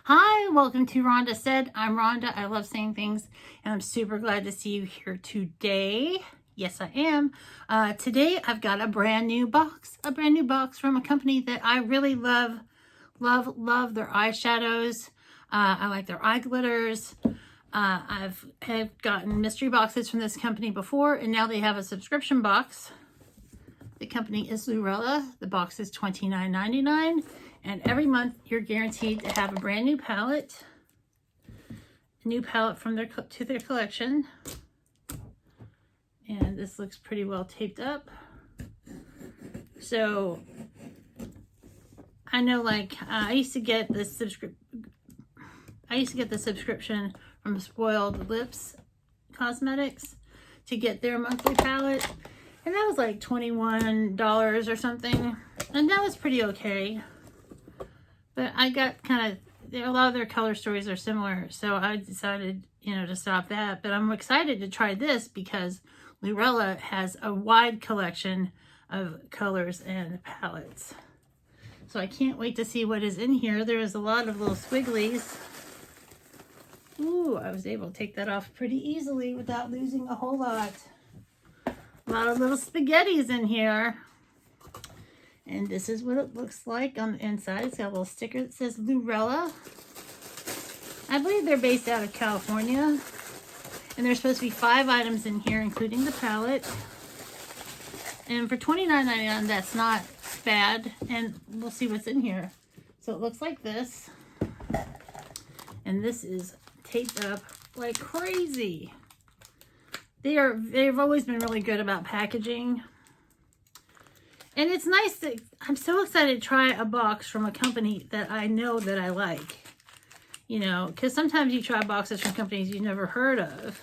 Hi, welcome to Rhonda Said. I'm Rhonda. I love saying things, and I'm super glad to see you here today. Yes, I am. Today, I've got a brand new box from a company that I really love their eyeshadows. I like their eye glitters. I've gotten mystery boxes from this company before, and now they have a subscription box. The company is Lurella. The box is $29.99. And every month you're guaranteed to have a brand new palette from their collection. And this looks pretty well taped up. So I know, like, I used to get the subscription from Spoiled Lips Cosmetics to get their monthly palette, and that was like $21 or something, and that was pretty okay. But I got a lot of their color stories are similar, so I decided, to stop that. But I'm excited to try this because Lurella has a wide collection of colors and palettes. So I can't wait to see what is in here. There is a lot of little squigglies. Ooh, I was able to take that off pretty easily without losing a whole lot. A lot of little spaghettis in here. And this is what it looks like on the inside. It's got a little sticker that says Lurella. I believe they're based out of California. And there's supposed to be 5 items in here, including the palette. And for $29.99, that's not bad. And we'll see what's in here. So it looks like this. And this is taped up like crazy. They've always been really good about packaging. And it's nice that I'm so excited to try a box from a company that I know that I like. Because sometimes you try boxes from companies you've never heard of.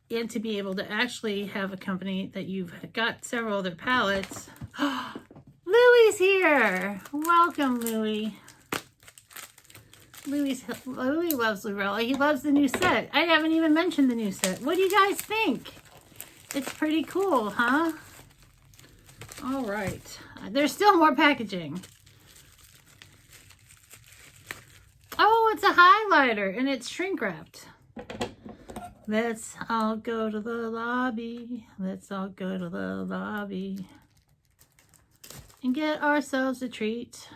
And to be able to actually have a company that you've got several of their palettes. Louie's here! Welcome, Louie. Louie loves Lurella. He loves the new set. I haven't even mentioned the new set. What do you guys think? It's pretty cool, huh? All right. There's still more packaging. Oh, it's a highlighter, and it's shrink wrapped. Let's all go to the lobby. Let's all go to the lobby and get ourselves a treat.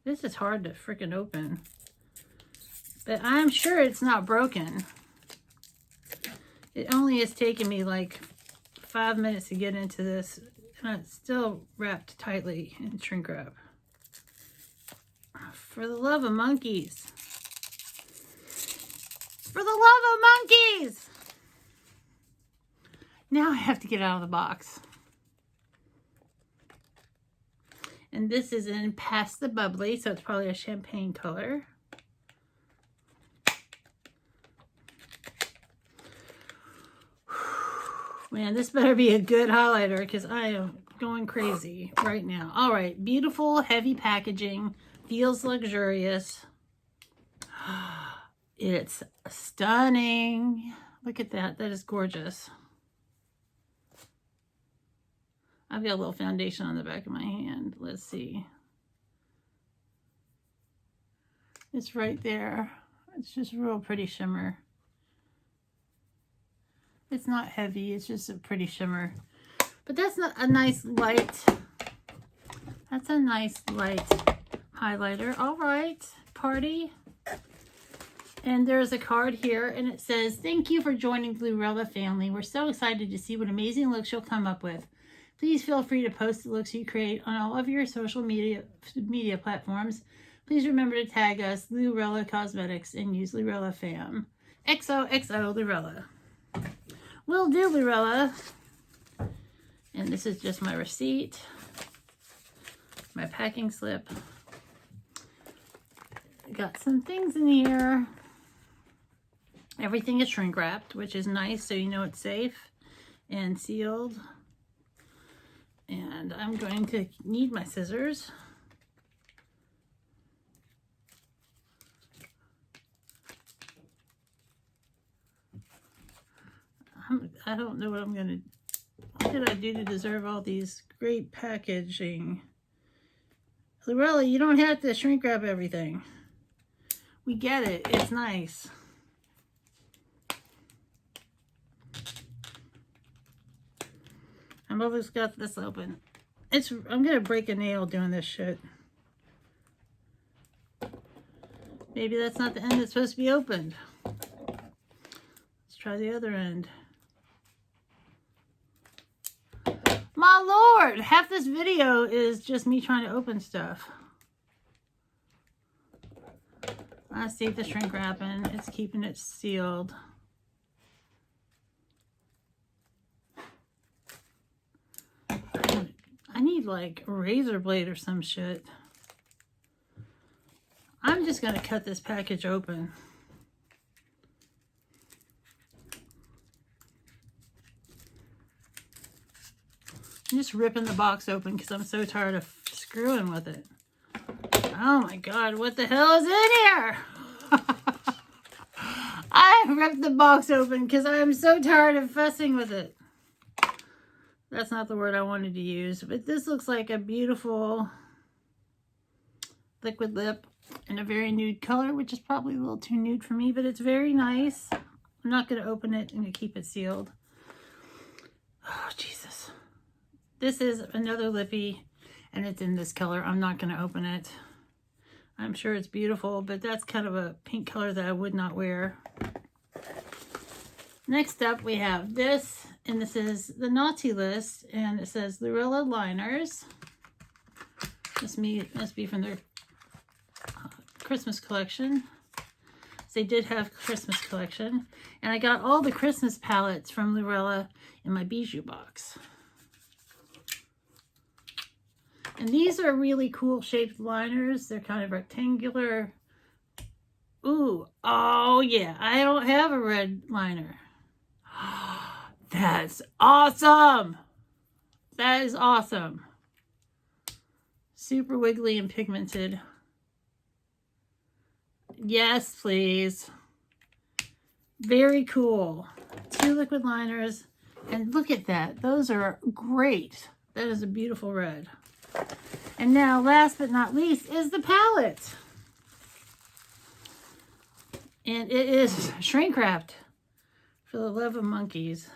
This is hard to freaking open. But I'm sure it's not broken. It only has taken me like 5 minutes to get into this, and it's still wrapped tightly in shrink wrap. For the love of monkeys. For the love of monkeys! Now I have to get out of the box. And this is in Past the Bubbly, so it's probably a champagne color. Man, this better be a good highlighter because I am going crazy right now. All right, beautiful, heavy packaging. Feels luxurious. It's stunning. Look at that. That is gorgeous. I've got a little foundation on the back of my hand. Let's see. It's right there. It's just a real pretty shimmer. It's not heavy, it's just a pretty shimmer. But that's not a nice light. That's a nice light highlighter. All right, party. And there's a card here, and it says, "Thank you for joining the Lurella family. We're so excited to see what amazing looks you'll come up with. Please feel free to post the looks you create on all of your social media platforms. Please remember to tag us, Lurella Cosmetics, and use Lurella Fam. XOXO Lurella." Will do, Lurella. And this is just my receipt, my packing slip. Got some things in here. Everything is shrink wrapped, which is nice, so you know it's safe and sealed. And I'm going to need my scissors. I don't know what I'm going to did I do to deserve all these great packaging? Lurella, you don't have to shrink wrap everything. We get it. It's nice. I've always got this open. I'm gonna break a nail doing this shit. Maybe that's not the end that's supposed to be opened. Let's try the other end. My lord, half this video is just me trying to open stuff. I see the shrink wrapping. It's keeping it sealed. I need like a razor blade or some shit. I'm just gonna cut this package open. I'm just ripping the box open because I'm so tired of screwing with it. Oh my god, what the hell is in here? I ripped the box open because I am so tired of fussing with it. That's not the word I wanted to use, but this looks like a beautiful liquid lip in a very nude color, which is probably a little too nude for me, but it's very nice. I'm not going to open it. I'm going to keep it sealed. Oh, Jesus. This is another lippy, and it's in this color. I'm not going to open it. I'm sure it's beautiful, but that's kind of a pink color that I would not wear. Next up, we have this, and this is the Naughty List, and it says Lurella liners. This must be from their Christmas collection. So they did have Christmas collection, and I got all the Christmas palettes from Lurella in my bijou box. And these are really cool shaped liners. They're kind of rectangular. Ooh, oh yeah, I don't have a red liner. That's awesome. That is awesome. Super wiggly and pigmented. Yes, please. Very cool. 2 liquid liners. And look at that. Those are great. That is a beautiful red. And now, last but not least, is the palette. And it is shrink wrapped. For the love of monkeys.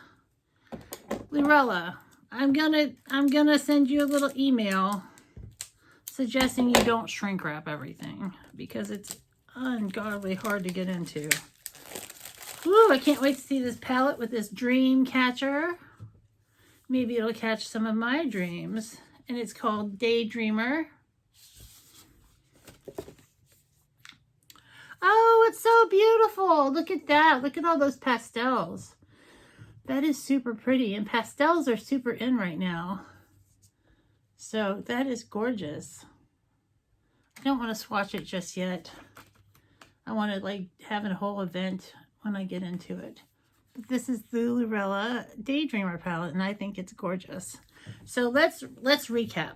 Lurella, I'm gonna send you a little email suggesting you don't shrink wrap everything because it's ungodly hard to get into. Ooh, I can't wait to see this palette with this dream catcher. Maybe it'll catch some of my dreams. And it's called Daydreamer. Oh, it's so beautiful. Look at that. Look at all those pastels. That is super pretty. And pastels are super in right now. So that is gorgeous. I don't want to swatch it just yet. I want to like have a whole event when I get into it. But this is the Lurella Daydreamer palette, and I think it's gorgeous. So let's recap.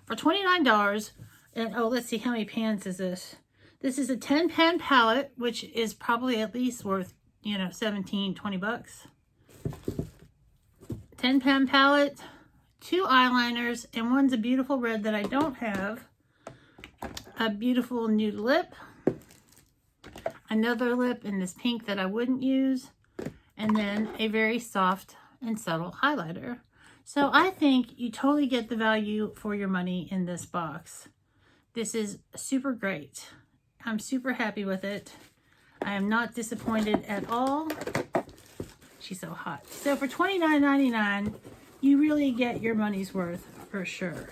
For $29, and oh, let's see, how many pans is this? This is a 10-pan palette, which is probably at least worth, you know, 17, 20 bucks. 10-pan palette, 2 eyeliners, and one's a beautiful red that I don't have. A beautiful nude lip. Another lip in this pink that I wouldn't use. And then a very soft and subtle highlighter. So I think you totally get the value for your money in this box. This is super great. I'm super happy with it. I am not disappointed at all. She's so hot. So for $29.99, you really get your money's worth for sure.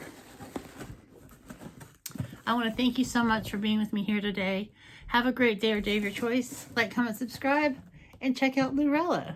I want to thank you so much for being with me here today. Have a great day or day of your choice. Like, comment, subscribe, and check out Lurella.